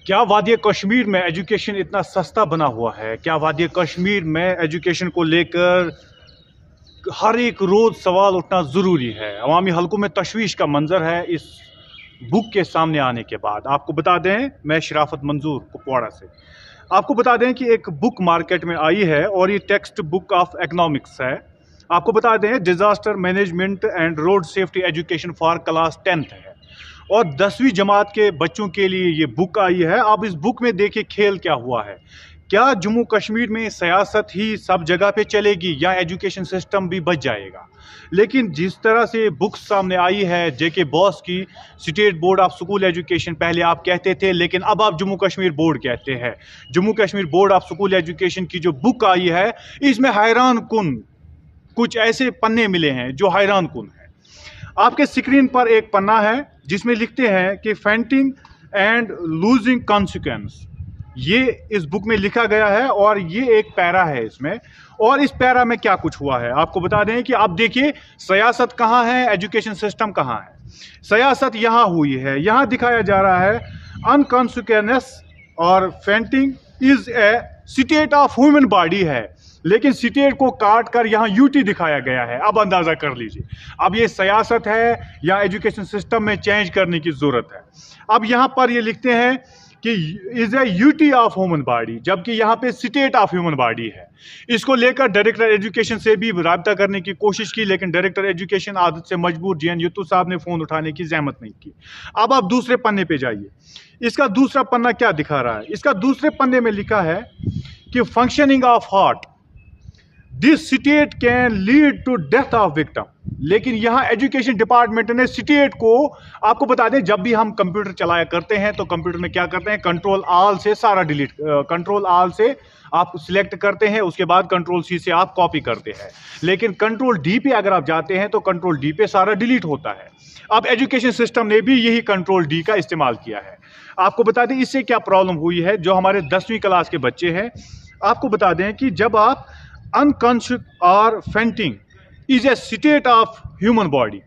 क्या वादी कश्मीर में एजुकेशन इतना सस्ता बना हुआ है? क्या वादी कश्मीर में एजुकेशन को लेकर हर एक रोज़ सवाल उठना ज़रूरी है? अवामी हलकों में तशवीश का मंजर है इस बुक के सामने आने के बाद। आपको बता दें, मैं शराफत मंजूर कुपवाड़ा से आपको बता दें कि एक बुक मार्केट में आई है और ये टेक्स्ट बुक ऑफ इकनॉमिक्स है। आपको बता दें, disaster management and road safety education for class 10th है और 10वीं जमात के बच्चों के लिए ये बुक आई है। अब इस बुक में देखिए खेल क्या हुआ है। क्या जम्मू कश्मीर में सियासत ही सब जगह पे चलेगी या एजुकेशन सिस्टम भी बच जाएगा? लेकिन जिस तरह से बुक सामने आई है जेके बॉस की, state board of school education पहले आप कहते थे, लेकिन अब आप जम्मू कश्मीर बोर्ड कहते हैं। Jammu Kashmir board of school education की जो बुक आई है, इसमें हैरान कुन कुछ ऐसे पन्ने मिले हैं जो हैरान कुन है। आपके स्क्रीन पर एक पन्ना है जिसमें लिखते हैं कि फेंटिंग एंड लूजिंग कॉन्सिक्वेंस, ये इस बुक में लिखा गया है और ये एक पैरा है इसमें। और इस पैरा में क्या कुछ हुआ है आपको बता दें कि आप देखिए सियासत कहाँ है, एजुकेशन सिस्टम कहाँ है। सियासत यहाँ हुई है, यहाँ दिखाया जा रहा है अनकॉन्सिक्वेंस और fainting is a state of human body है, लेकिन स्टेट को काट कर यहाँ यूटी दिखाया गया है। अब अंदाजा कर लीजिए, अब ये सियासत है या एजुकेशन सिस्टम में चेंज करने की जरूरत है। अब यहाँ पर ये लिखते हैं कि is a UT of human body, जबकि यहाँ पे स्टेट ऑफ ह्यूमन बॉडी है। इसको लेकर डायरेक्टर एजुकेशन से भी राब्ता करने की कोशिश की, लेकिन डायरेक्टर एजुकेशन आदत से मजबूर जीएन युतु साहब ने फोन उठाने की जहमत नहीं की। अब आप दूसरे पन्ने पे जाइए, इसका दूसरा पन्ना क्या दिखा रहा है? इसका दूसरे पन्ने में लिखा है कि functioning of heart, this state can lead to death of victim. लेकिन यहाँ एजुकेशन डिपार्टमेंट ने स्टेट को, आपको बता दें, जब भी हम कंप्यूटर चलाया करते हैं तो कंप्यूटर में क्या करते हैं, कंट्रोल ऑल से सारा डिलीट, कंट्रोल ऑल से आप सिलेक्ट करते हैं, उसके बाद कंट्रोल सी से आप कॉपी करते हैं। लेकिन कंट्रोल डी पे अगर आप जाते हैं तो कंट्रोल डी पे सारा डिलीट होता है। अब एजुकेशन सिस्टम ने भी यही कंट्रोल डी का इस्तेमाल किया है। आपको बता दें इससे क्या प्रॉब्लम हुई है। जो हमारे 10वीं क्लास के बच्चे हैं, आपको बता दें कि जब आप अनकॉन्शियस और fainting is a state of human body,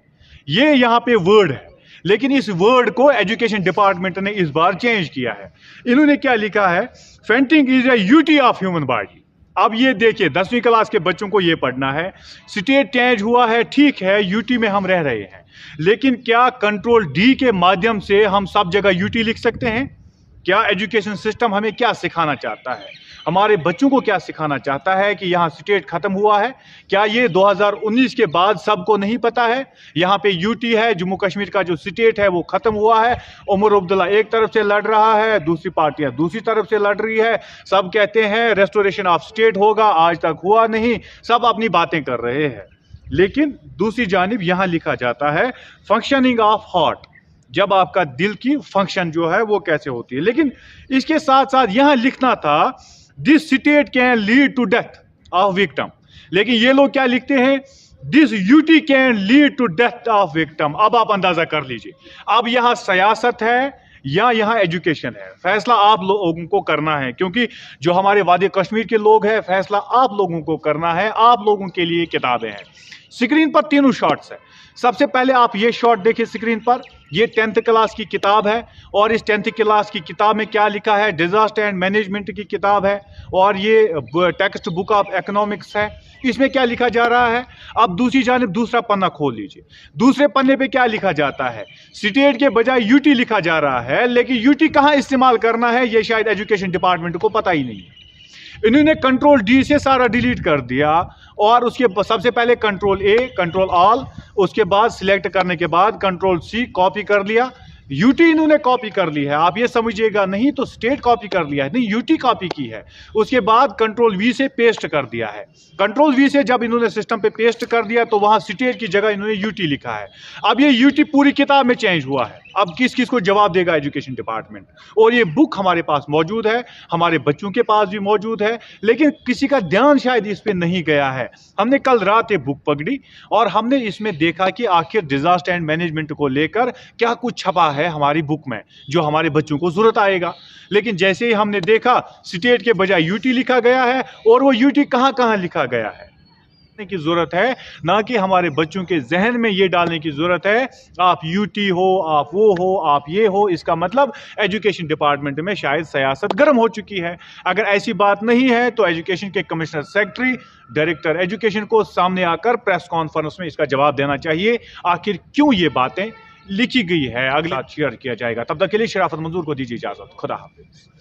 ये यहाँ पे वर्ड है, लेकिन इस वर्ड को एजुकेशन डिपार्टमेंट ने इस बार चेंज किया है। इन्होंने क्या लिखा है, fainting is a UT of human body. अब ये देखिए 10वीं क्लास के बच्चों को ये पढ़ना है। स्टेट चेंज हुआ है, ठीक है, यूटी में हम रह रहे हैं, लेकिन क्या कंट्रोल डी के माध्यम से हम सब जगह यूटी लिख सकते हैं? क्या एजुकेशन सिस्टम हमें क्या सिखाना चाहता है, हमारे बच्चों को क्या सिखाना चाहता है कि यहाँ स्टेट खत्म हुआ है? क्या ये 2019 के बाद सबको नहीं पता है? यहाँ पे यूटी है, जम्मू कश्मीर का जो स्टेट है वो खत्म हुआ है। उमर अब्दुल्ला एक तरफ से लड़ रहा है, दूसरी पार्टियां दूसरी तरफ से लड़ रही है। सब कहते हैं रेस्टोरेशन ऑफ स्टेट होगा, आज तक हुआ नहीं, सब अपनी बातें कर रहे हैं। लेकिन दूसरी जानिब यहाँ लिखा जाता है फंक्शनिंग ऑफ हार्ट, जब आपका दिल की फंक्शन जो है वो कैसे होती है। लेकिन इसके साथ साथ यहाँ लिखना था this state can lead to death of victim, लेकिन ये लोग क्या लिखते हैं, this UT can lead to death of victim. अब आप अंदाजा कर लीजिए, अब यहाँ सियासत है या यहाँ एजुकेशन है, फैसला आप लोगों को करना है, क्योंकि जो हमारे वादी कश्मीर के लोग हैं, फैसला आप लोगों को करना है। आप लोगों के लिए किताबें हैं। स्क्रीन पर तीनों शॉट्स है। सबसे पहले आप ये शॉट देखिए स्क्रीन पर, ये 10th क्लास की किताब है और इस 10th क्लास की किताब में क्या लिखा है, डिजास्टर एंड मैनेजमेंट की किताब है और ये टेक्स्ट बुक ऑफ इकोनॉमिक्स है। इसमें क्या लिखा जा रहा है? अब दूसरी जानिब दूसरा पन्ना खोल लीजिए, दूसरे पन्ने पे क्या लिखा जाता है, स्टेट के बजाय यूटी लिखा जा रहा है। लेकिन यूटी कहाँ इस्तेमाल करना है ये शायद एजुकेशन डिपार्टमेंट को पता ही नहीं है। इन्होंने कंट्रोल डी से सारा डिलीट कर दिया और उसके सबसे पहले कंट्रोल ए, कंट्रोल ऑल, उसके बाद सिलेक्ट करने के बाद कंट्रोल सी कॉपी कर लिया। यूटी इन्होंने कॉपी कर ली है, आप ये समझिएगा, नहीं तो स्टेट कॉपी कर लिया है, नहीं यूटी कॉपी की है। उसके बाद कंट्रोल वी से पेस्ट कर दिया है। कंट्रोल वी से जब इन्होंने सिस्टम पे पेस्ट कर दिया तो वहां स्टेट की जगह इन्होंने यूटी लिखा है। अब ये यूटी पूरी किताब में चेंज हुआ है। अब किस किस को जवाब देगा एजुकेशन डिपार्टमेंट? और ये बुक हमारे पास मौजूद है, हमारे बच्चों के पास भी मौजूद है, लेकिन किसी का ध्यान शायद इस पे नहीं गया है। हमने कल रात ये बुक पकड़ी और हमने इसमें देखा कि आखिर डिजास्टर एंड मैनेजमेंट को लेकर क्या कुछ छपा है हमारी बुक में जो हमारे बच्चों को जरूरत आएगा। लेकिन जैसे ही हमने देखा स्टेट के बजाय यूटी लिखा गया है और वो यूटी कहां कहां लिखा गया है। की जरूरत है, ना कि हमारे बच्चों के जहन में ये डालने की जरूरत है आप यूटी हो, आप वो हो, आप ये हो। इसका मतलब एजुकेशन डिपार्टमेंट में शायद सियासत गर्म हो चुकी है। अगर ऐसी बात नहीं है तो एजुकेशन के कमिश्नर सेक्रेटरी, डायरेक्टर एजुकेशन को सामने आकर प्रेस कॉन्फ्रेंस में इसका जवाब देना चाहिए, आखिर क्यों ये बातें लिखी गई है। अगला शेयर किया जाएगा। तब तक के लिए शराफत मंजूर को दीजिए इजाजत। खुदा हाफिज।